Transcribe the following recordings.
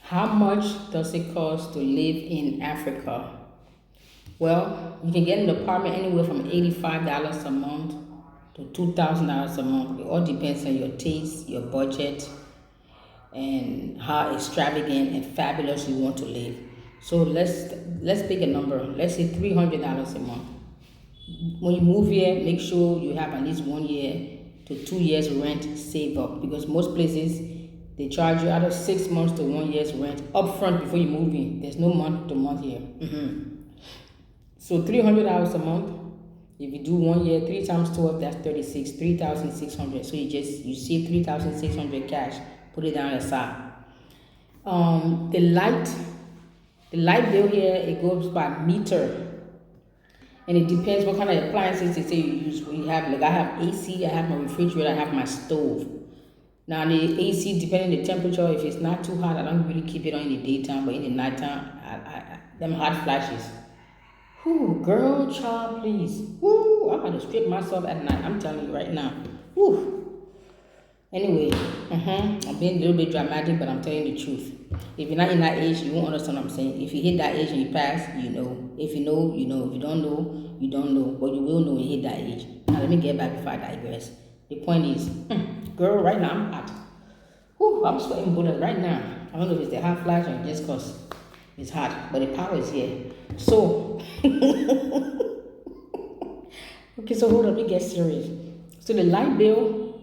How much does it cost to live in Africa? Well, you can get an apartment anywhere from $85 a month to $2,000 a month. It all depends on your taste, your budget, and how extravagant and fabulous you want to live. So let's pick a number. Let's say $300 a month. When you move here, make sure you have at least 1 year to 2 years rent saved up, because most places they charge you either 6 months to 1 year's rent upfront before you move in. There's no month to month here. So $300 a month. If you do 1 year, 3 times 12, that's 36, 3,600. So you save 3,600 cash. Put it down aside. The light bill here, it goes by meter, and it depends what kind of appliances they say you use. We have, like, I have AC, I have my refrigerator, I have my stove. Now the AC, depending on the temperature, if it's not too hot, I don't really keep it on in the daytime, but in the nighttime, them hot flashes. Whoo, girl, child, please. Woo, I'm gonna strip myself at night. I'm telling you right now. Woo. Anyway, I'm being a little bit dramatic, but I'm telling you the truth. If you're not in that age, you won't understand what I'm saying. If you hit that age and you pass, you know. If you know, you know. If you don't know, you don't know. But you will know when you hit that age. Now let me get back before I digress. The point is, girl, right now I'm hot. Whew, I'm sweating bullets right now. I don't know if it's the hot flash or just because it's hot, but the power is here. So, okay, so hold on, let me get serious. So the light bill,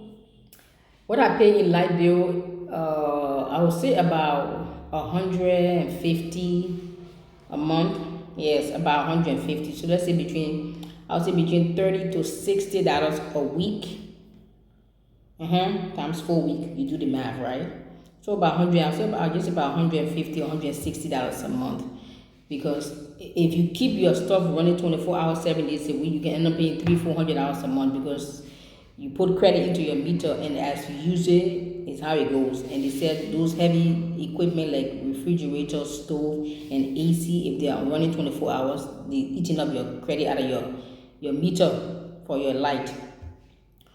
what I pay in light bill, I would say about 150 a month. Yes, about 150. So let's say I would say between $30 to $60 a week. Times 4 weeks, you do the math, right? So about 100, I'll say about 150 or $160 a month. Because if you keep your stuff running 24 hours, 7 days a week, you can end up paying $300-400 a month, because you put credit into your meter, and as you use it, it's how it goes. And they said those heavy equipment like refrigerator, stove, and AC, if they are running 24 hours, they eating up your credit out of your meter for your light.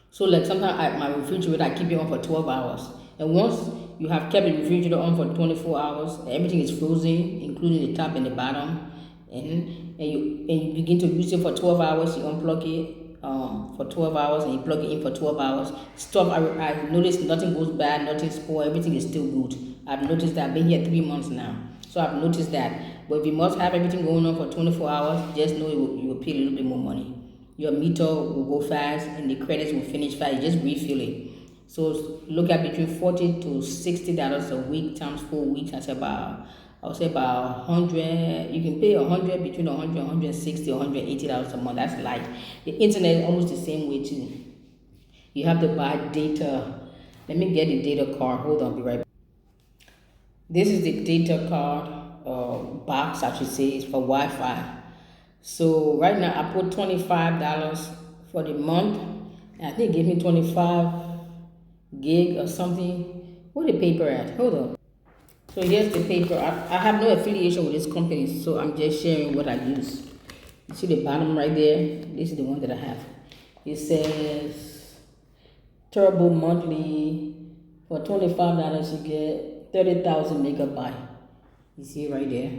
So like sometimes my refrigerator, I keep it on for 12 hours. And once you have kept the refrigerator on for 24 hours, everything is frozen, including the top and the bottom. And you begin to use it for 12 hours, you unplug it for 12 hours, and you plug it in for 12 hours. Stuff, I noticed nothing goes bad, nothing spoils, everything is still good. I've noticed that. I've been here 3 months now. So I've noticed that. But if you must have everything going on for 24 hours, just know you will pay a little bit more money. Your meter will go fast, and the credits will finish fast. You just refill it. So look at between $40 to $60 a week times 4 weeks. I would say about 100. You can pay 100, between 100, 160, $180 a month. That's light. The internet is almost the same way too. You have to buy data. Let me get the data card. Hold on, be right back. This is the data card box, I should say. It's for Wi-Fi. So right now I put $25 for the month. And I think it gave me 25 gig or something. Where the paper at? Hold on. So here's the paper. I have no affiliation with this company, so I'm just sharing what I use. You see the bottom right there? This is the one that I have. It says Turbo Monthly. For $25 you get 30,000 megabyte. You see right there?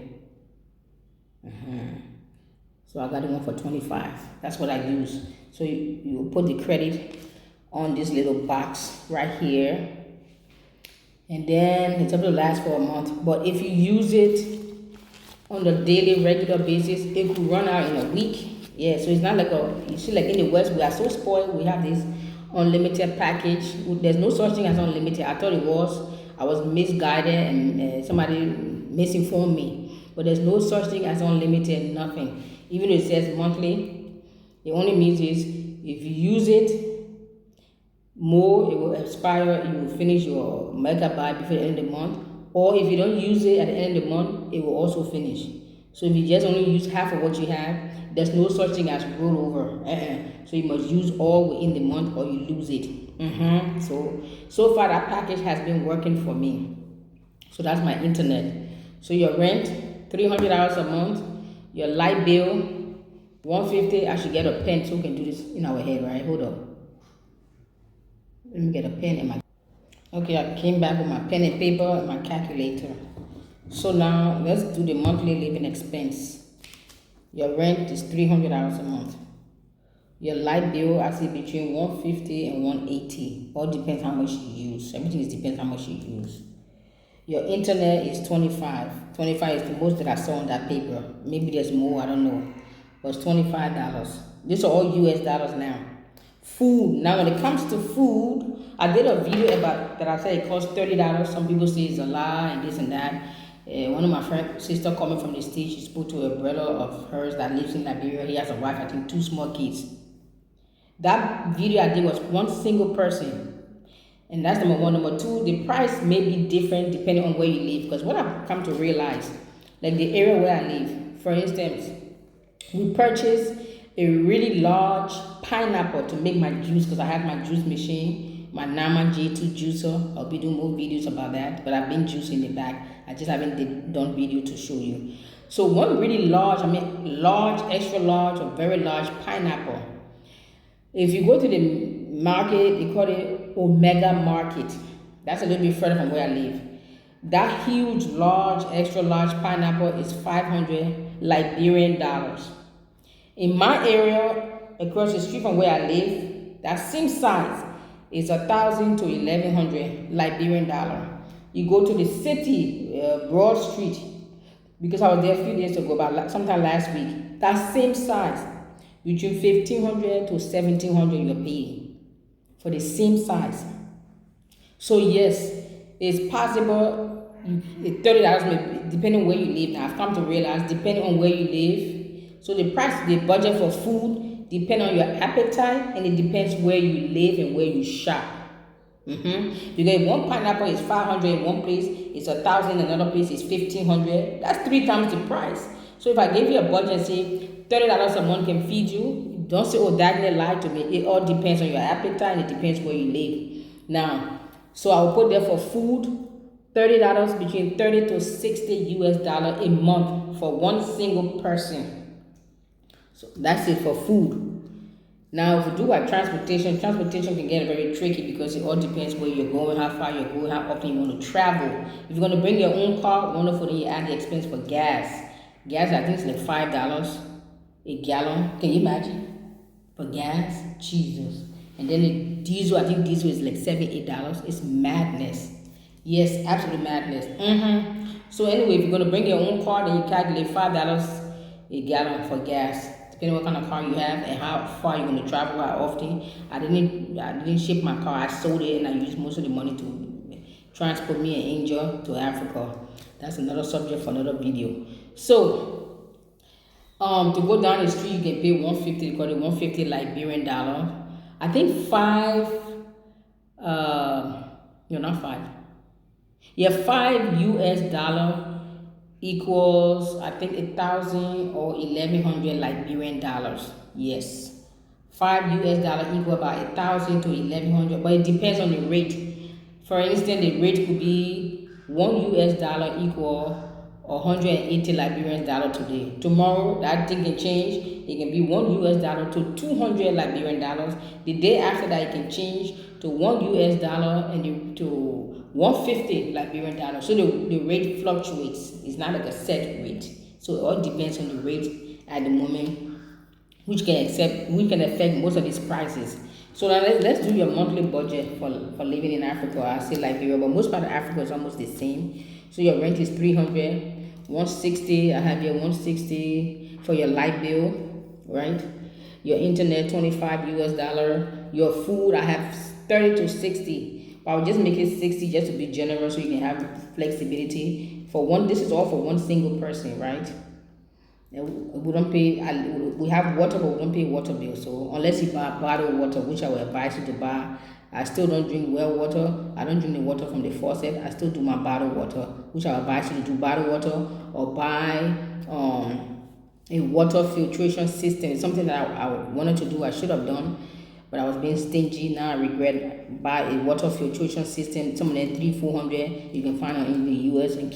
So I got the one for 25. That's what I use. So you put the credit on this little box right here, and then it's able to last for a month. But if you use it on a daily, regular basis, it could run out in a week. Yeah, so it's not like you see, like in the West, we are so spoiled. We have this unlimited package. There's no such thing as unlimited. I thought it was. I was misguided, and somebody misinformed me. But there's no such thing as unlimited, nothing. Even if it says monthly, it only means is if you use it more, it will expire, you will finish your megabyte before the end of the month. Or if you don't use it at the end of the month, it will also finish. So if you just only use half of what you have, there's no such thing as rollover. So you must use all within the month, or you lose it. So far that package has been working for me. So that's my internet. So your rent, $300 a month. Your light bill, $150. I should get a pen so we can do this in our head, right? Hold on. Let me get a pen and my... Okay, I came back with my pen and paper and my calculator. So now let's do the monthly living expense. Your rent is $300 a month. Your light bill, I see between 150 and 180. All depends how much you use. Everything is depends how much you use. Your internet is 25. 25 is the most that I saw on that paper. Maybe there's more, I don't know. But it's $25. These are all US dollars now. Food. Now when it comes to food, I did a video about that I said it costs $30. Some people say it's a lie and this and that. One of my friends, sister coming from the States, she spoke to a brother of hers that lives in Liberia. He has a wife, I think 2 small kids. That video I did was one single person. And that's number one. Number two, the price may be different depending on where you live. Because what I've come to realize, like the area where I live, for instance, we purchased a really large pineapple to make my juice because I have my juice machine, my Nama J2 juicer. I'll be doing more videos about that, but I've been juicing in the back. I just haven't done video to show you. So one really large, large, extra large, or very large pineapple. If you go to the market, they call it Omega Market. That's a little bit further from where I live. That huge, large, extra large pineapple is 500 Liberian dollars. In my area, across the street from where I live, that same size is 1,000 to 1,100 Liberian dollar. You go to the city, Broad Street, because I was there a few days ago, about sometime last week. That same size, between 1,500 to 1,700 you're paying for the same size. So yes, it's possible $30 may, depending on where you live. Now I've come to realize depending on where you live. So the price, the budget for food depends on your appetite, and it depends where you live and where you shop. Because one pineapple is 500 in one place, it's 1,000 in another place, it's 1,500. That's 3 times the price. So if I give you a budget and say $30 a month can feed you, don't say, oh, that lied to me. It all depends on your appetite, and it depends where you live. Now, so I will put there for food, $30, between 30 to 60 US dollar a month for one single person. So that's it for food. Now, if you do like transportation can get very tricky because it all depends where you're going, how far you're going, how often you want to travel. If you're going to bring your own car, wonderful, then you add the expense for gas. Gas, I think it's like $5 a gallon. Can you imagine? For gas? Jesus. And then the diesel, I think diesel is like $7, $8. It's madness. Yes, absolute madness. So anyway, if you're going to bring your own car, then you calculate $5 a gallon for gas. Depending on what kind of car you have and how far you're going to travel, how often. I didn't ship my car. I sold it and I used most of the money to transport me and Angel to Africa. That's another subject for another video. So, to go down the street, you can pay 150. They call it 150 Liberian dollar. I think 5. Not 5. Yeah, 5 US dollar equals, I think, 1,000 or 1,100 Liberian dollars. Yes, 5 US dollar equal about 1,000 to 1,100, but it depends on the rate. For instance, the rate could be 1 US dollar equal 180 Liberian dollar today. Tomorrow, that thing can change. It can be 1 US dollar to 200 Liberian dollars. The day after that, it can change to 1 US dollar and to 150 Liberian dollars. So the rate fluctuates. It's not like a set rate. So it all depends on the rate at the moment, which can affect most of these prices. So now let's do your monthly budget for living in Africa. I say Liberia, but most part of Africa is almost the same. So your rent is 300, 160. I have your 160 for your light bill, right? Your internet 25 US dollar. Your food I have 30 to 60. I will just make it 60 just to be generous so you can have flexibility. For one, this is all for one single person, right? We don't pay, we have water, but we don't pay water bill. So unless you buy bottled water, which I will advise you to buy, I still don't drink well water. I don't drink the water from the faucet. I still do my bottled water, which I will advise you to do bottled water or buy a water filtration system. It's something that I wanted to do. I should have done, but I was being stingy. Now I regret. Buy a water filtration system. Some of them $300-400. You can find it in the US and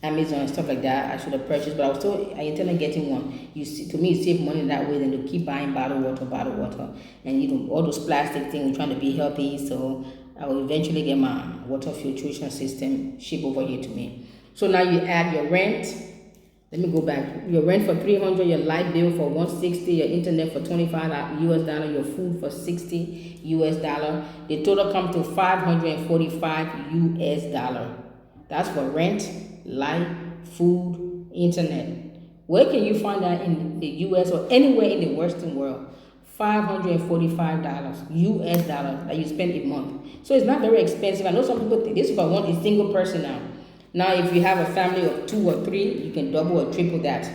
Amazon and stuff like that. I should have purchased, but I intend on getting one. To me, you save money that way than to keep buying bottled water, and all those plastic things. We're trying to be healthy, so I will eventually get my water filtration system shipped over here to me. So now you add your rent. Let me go back. Your rent for 300, your light bill for 160, your internet for 25 US dollar, your food for 60 US dollar. The total comes to 545 US dollar. That's for rent, light, food, internet. Where can you find that in the US or anywhere in the Western world? $545 US dollars that you spend a month. So it's not very expensive. I know some people think this is if I want a single person now. Now, if you have a family of 2 or 3, you can double or triple that,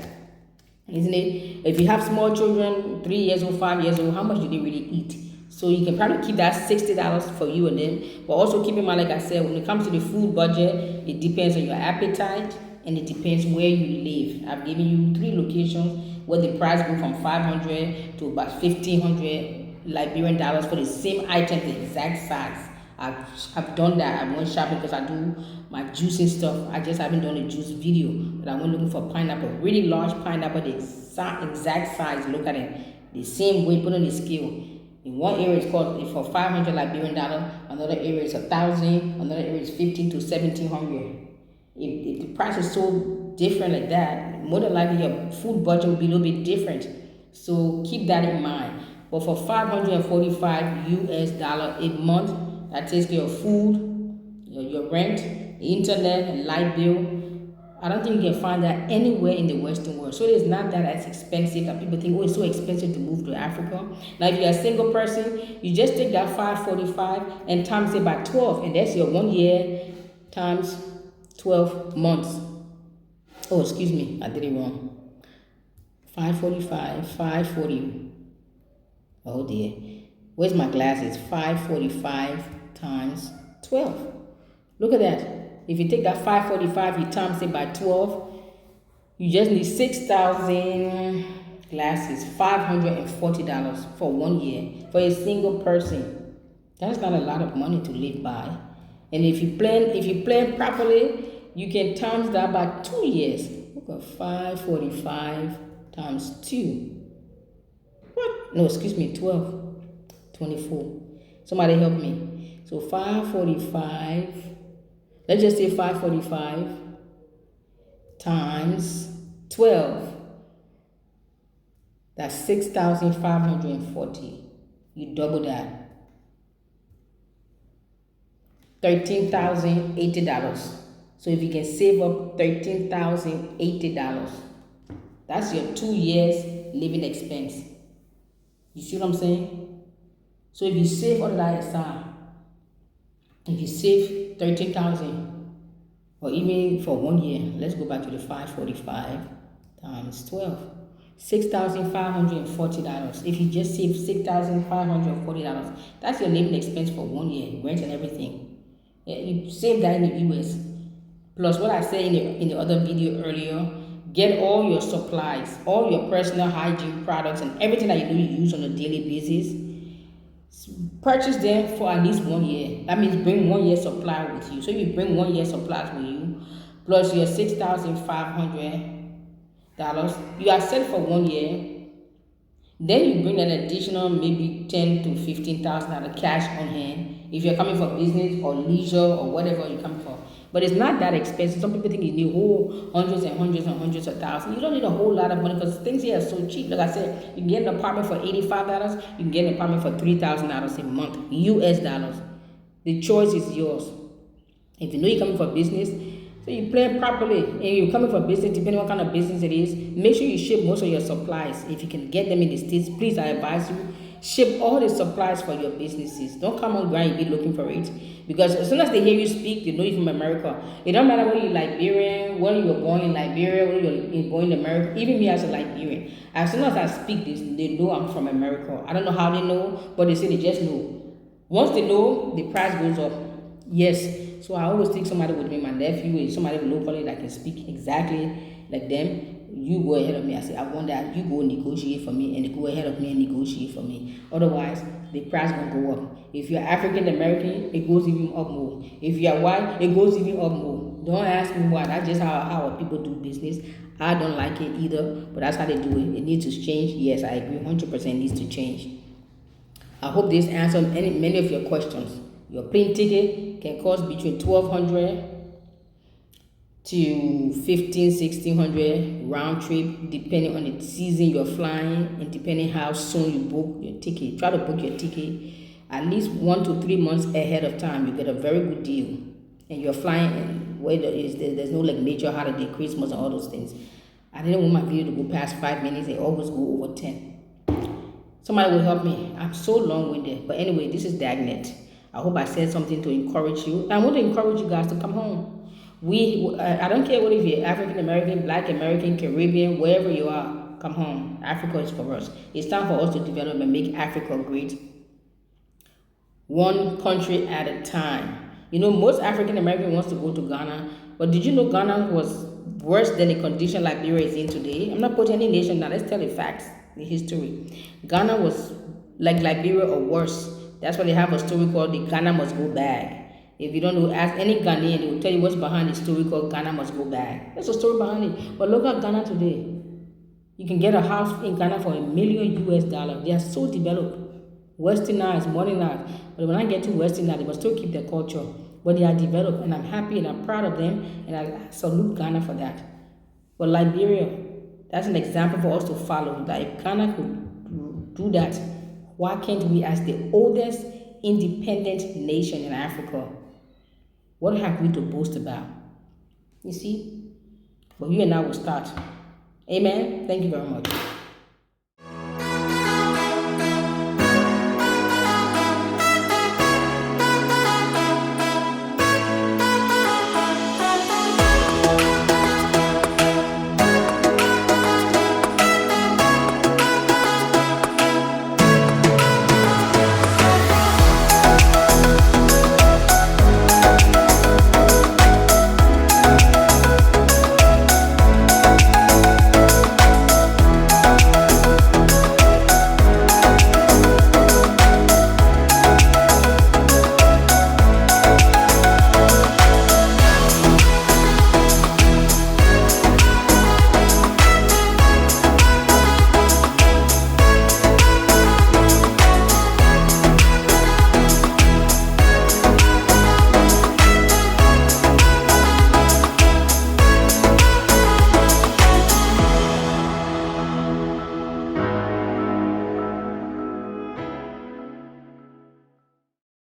isn't it? If you have small children, 3 years old, 5 years old, how much do they really eat? So you can probably keep that $60 for you and them. But also keep in mind, like I said, when it comes to the food budget, it depends on your appetite and it depends where you live. I've given you 3 locations where the price goes from 500 to about 1,500 Liberian dollars for the same item, the exact size. I've done that. I went shopping because I do my juicing stuff. I just haven't done a juice video, but I went looking for pineapple, really large pineapple, the exact size. Look at it, the same weight, put on the scale. In one area it's called for 500 Liberian dollar, another area is 1,000, another area is 15 to 1,700. If the price is so different like that, more than likely your food budget will be a little bit different. So keep that in mind. But for 545 US dollar a month, that takes care of food, your rent, internet, and light bill. I don't think you can find that anywhere in the Western world. So it's not that as expensive that people think, oh, it's so expensive to move to Africa. Now, if you're a single person, you just take that 545 and times it by 12, and that's your 1 year times 12 months. Oh, excuse me, I did it wrong. 545, 540. Oh dear. Where's my glasses? 545 times 12. Look at that. If you take that 545, you times it by 12, you just need 6,000 glasses, $540 for 1 year for a single person. That's not a lot of money to live by. And if you plan properly, you can times that by 2 years. Look at 545 times 2. What? No, excuse me, 12. 24. Somebody help me. So 545, let's just say 545 times 12. That's 6,540. You double that. $13,080. So if you can save up $13,080, that's your 2 years living expense. You see what I'm saying? So if you save all that aside, if you save 13,000, or even for 1 year, let's go back to the 545 times 12, $6,540. If you just save $6,540, that's your living expense for 1 year, rent and everything. Yeah, you save that in the US. Plus what I said in the other video earlier, get all your supplies, all your personal hygiene products and everything that you use on a daily basis. Purchase them for at least 1 year. That means bring 1 year supply with you. So you bring 1 year supplies with you, plus your $6,500. You are set for 1 year. Then you bring an additional maybe $10,000 to $15,000 cash on hand if you're coming for business or leisure or whatever you're coming for. But it's not that expensive. Some people think you need whole hundreds and hundreds and hundreds of thousands. You don't need a whole lot of money because things here are so cheap. Like I said, you can get an apartment for $85. You can get an apartment for $3,000 a month, US dollars. The choice is yours. If you know you're coming for business, so you plan properly. And you're coming for business, depending on what kind of business it is, make sure you ship most of your supplies. If you can get them in the States, please, I advise you, ship all the supplies for your businesses. Don't come on ground and be looking for it. Because as soon as they hear you speak, they know you from America. It don't matter whether you're Liberian, whether you were born in Liberia, whether you're born in America. Even me as a Liberian, as soon as I speak this, they know I'm from America. I don't know how they know, but they say they just know. Once they know, the price goes up. Yes. So I always take somebody with me, my nephew, somebody locally that can speak exactly like them. You go ahead of me. I say, I want that. You go negotiate for me, and go ahead of me and negotiate for me. Otherwise, the price will go up. If you're African American, it goes even up more. If you're white, it goes even up more. Don't ask me why. That's just how people do business. I don't like it either, but that's how they do it. It needs to change. Yes, I agree. 100% needs to change. I hope this answers many of your questions. Your plane ticket can cost between $1,200 to 1600 round trip, depending on the season you're flying and depending how soon you book your ticket. Try to book your ticket at least 1 to 3 months ahead of time. You get a very good deal, and you're flying where there's no like major holiday, Christmas and all those things. I didn't want my video to go past 5 minutes. They always go over 10. Somebody will help me. I'm so long-winded, but anyway, this is Dagnet. I hope I said something to encourage you. I want to encourage you guys to come home. I don't care what if you're African American, Black American, Caribbean, wherever you are, come home. Africa is for us. It's time for us to develop and make Africa great, one country at a time. You know, most African American wants to go to Ghana, but did you know Ghana was worse than the condition Liberia is in today? I'm not putting any nation now. Let's tell the facts, the history. Ghana was like Liberia or worse. That's why they have a story called the Ghana Must Go Back. If you don't know, ask any Ghanaian, they will tell you what's behind the story called Ghana Must Go Back. There's a story behind it. But look at Ghana today. You can get a house in Ghana for $1 million US. They are so developed. Westernized, modernized. But when I get to westernized, they must still keep their culture. But they are developed, and I'm happy and I'm proud of them, and I salute Ghana for that. But Liberia, that's an example for us to follow. That if Ghana could do that, why can't we, as the oldest independent nation in Africa, what have we to boast about? You see? But you and I will start. Amen. Thank you very much.